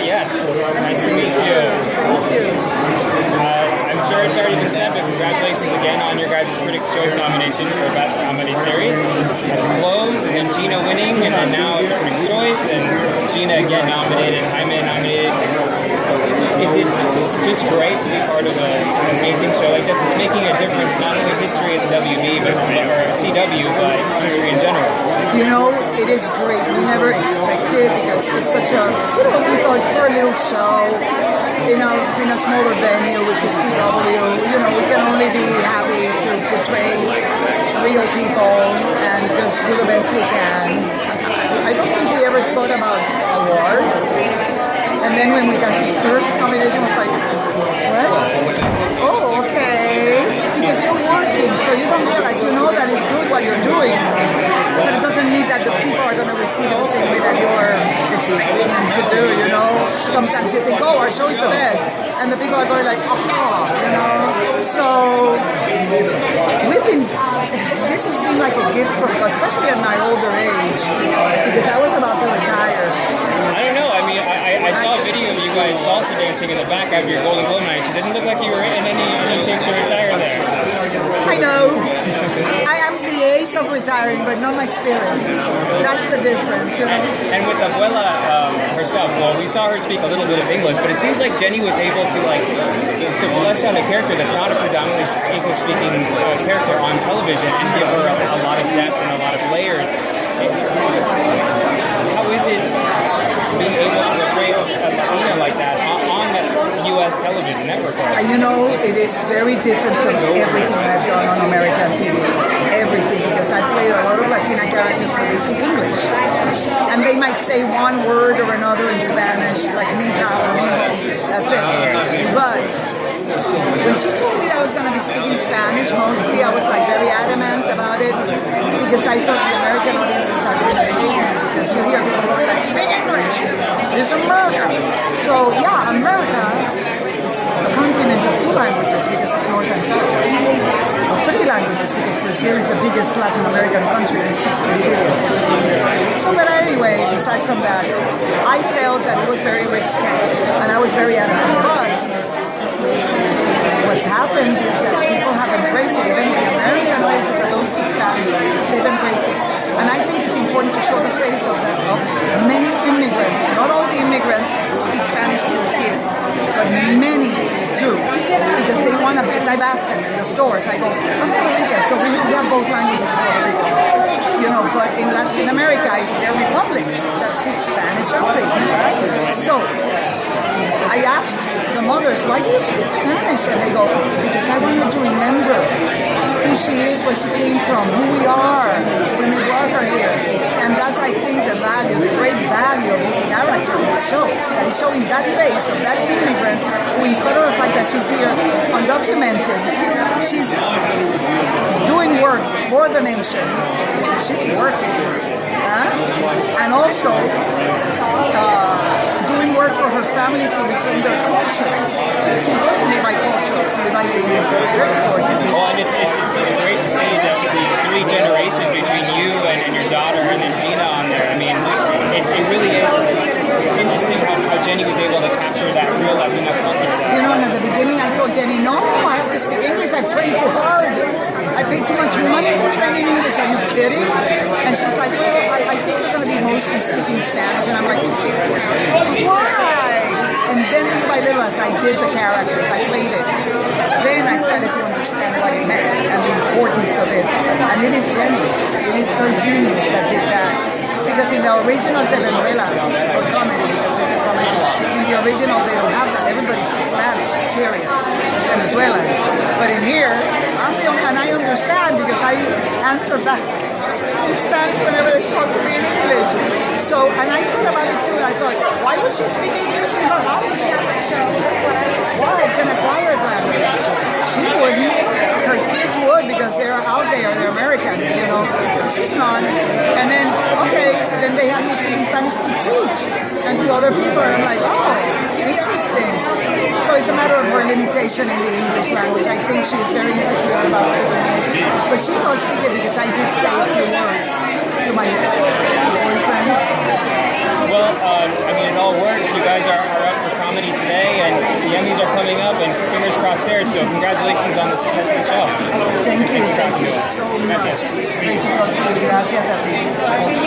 yes. Nice to meet you. Thank you. I'm sure it's already been said, but congratulations again on your guys' Critics' Choice nomination for Best Comedy Series. At the Globes, and then Gina winning, and then now Critics' Choice, and Gina again nominated, Jaime nominated. Is it just great to be part of an amazing show like this? It's making a difference, not only history at the WB, or CW, but history in general. You know, it is great. We never expected because it's such a, we thought for a little show, in a smaller venue, which is CW, we can only be happy to portray real people and just do the best we can. I don't think we ever thought about awards. And then when we got the first nomination, I was like, what? Oh, okay. Because you're working, so you don't realize, that it's good what you're doing. But it doesn't mean that the people are going to receive it the same way that you're expecting them to do, Sometimes you think, oh, our show is the best. And the people are going like, aha, So this has been like a gift from God, especially at my older age, because I was about to retire. I don't know. I mean, I saw a video of you guys salsa dancing in the back after your Golden Globe night. It didn't look like you were in any shape to retire there. I know. I am the age of retiring, but not my spirit. That's the difference, And with Abuela herself, well, we saw her speak a little bit of English, but it seems like Jenny was able to flesh out a character that's not a predominantly English-speaking character on television and give her a lot of depth and a lot of layers. How is it being able to portray a Latina like that on U.S. television network? It is very different from everything I've done on American TV. Everything, because I played a lot of Latina characters where they speak English. And they might say one word or another in Spanish, like mija or mijo. That's it. But when she told me I was going to be speaking Spanish, mostly I was very adamant about it because I thought the American audiences are going to hate me because you hear people going like, speak English, this is America. So yeah, America is a continent of two languages because it's North and South. Of three languages because Brazil is the biggest Latin American country and speaks Brazilian. So but anyway, besides from that, I felt that it was very risky and I was very adamant. But what's happened is that people have embraced it. Even the American races that don't speak Spanish, they've embraced it. And I think it's important to show the face of many immigrants. Not all the immigrants speak Spanish to their kids, but many do. Because they want to, because I've asked them in the stores, I go, I'm Puerto Rican, so we have both languages in Puerto Rico. But in Latin America, there are republics that speak Spanish only. So I ask the mothers, why do you speak Spanish? And they go, because I want her to remember who she is, where she came from, who we are when we brought her here. And that's, I think, the great value of this character in the show, that is showing that face of that immigrant who, in spite of the fact that she's here undocumented, she's doing work for the nation. She's working. And also doing work for her family to retain their culture. It's important to revive culture, to revive the very important. Well, and it's just great to see the three generations between you and your daughter and then Gina on there. I mean, it really is interesting how Jenny was able to capture that real Latina culture. And at the beginning I told Jenny, no, I have to speak English. I've trained too hard. I paid too much money to train in English. Are you kidding? And she's like, well, I think we're going to be mostly speaking Spanish. And I'm like, why? And then little by little, as I did the characters, I played it. Then I started to understand what it meant and the importance of it. And it is Jenny. It is her genius that did that. Because in the original telenovela, or comedy, because it's a comedy, in the original they don't have that. Everybody speaks Spanish, period. It's Venezuelan. But in here, and I understand because I answer back in Spanish whenever they talk to me in English. So, and I thought about it too, and I thought, why would she speak English in her house? Why? It's an acquired language. She wouldn't. Her kids would because they're out there, they're American, She's not. And then, then they had me speaking Spanish to teach and to other people, and I'm like, oh, interesting. So it's a matter of her limitation in the English language. I think she's very insecure about speaking it. But she does speak it because I did say a few words to my boyfriend. Well, it all works. You guys are comedy today, and the Emmys are coming up, and fingers crossed there. So congratulations on the success of the show. Thank you. Thanks for talking Thank you to us. so much. Gracias. Great to talk to you. Gracias a ti.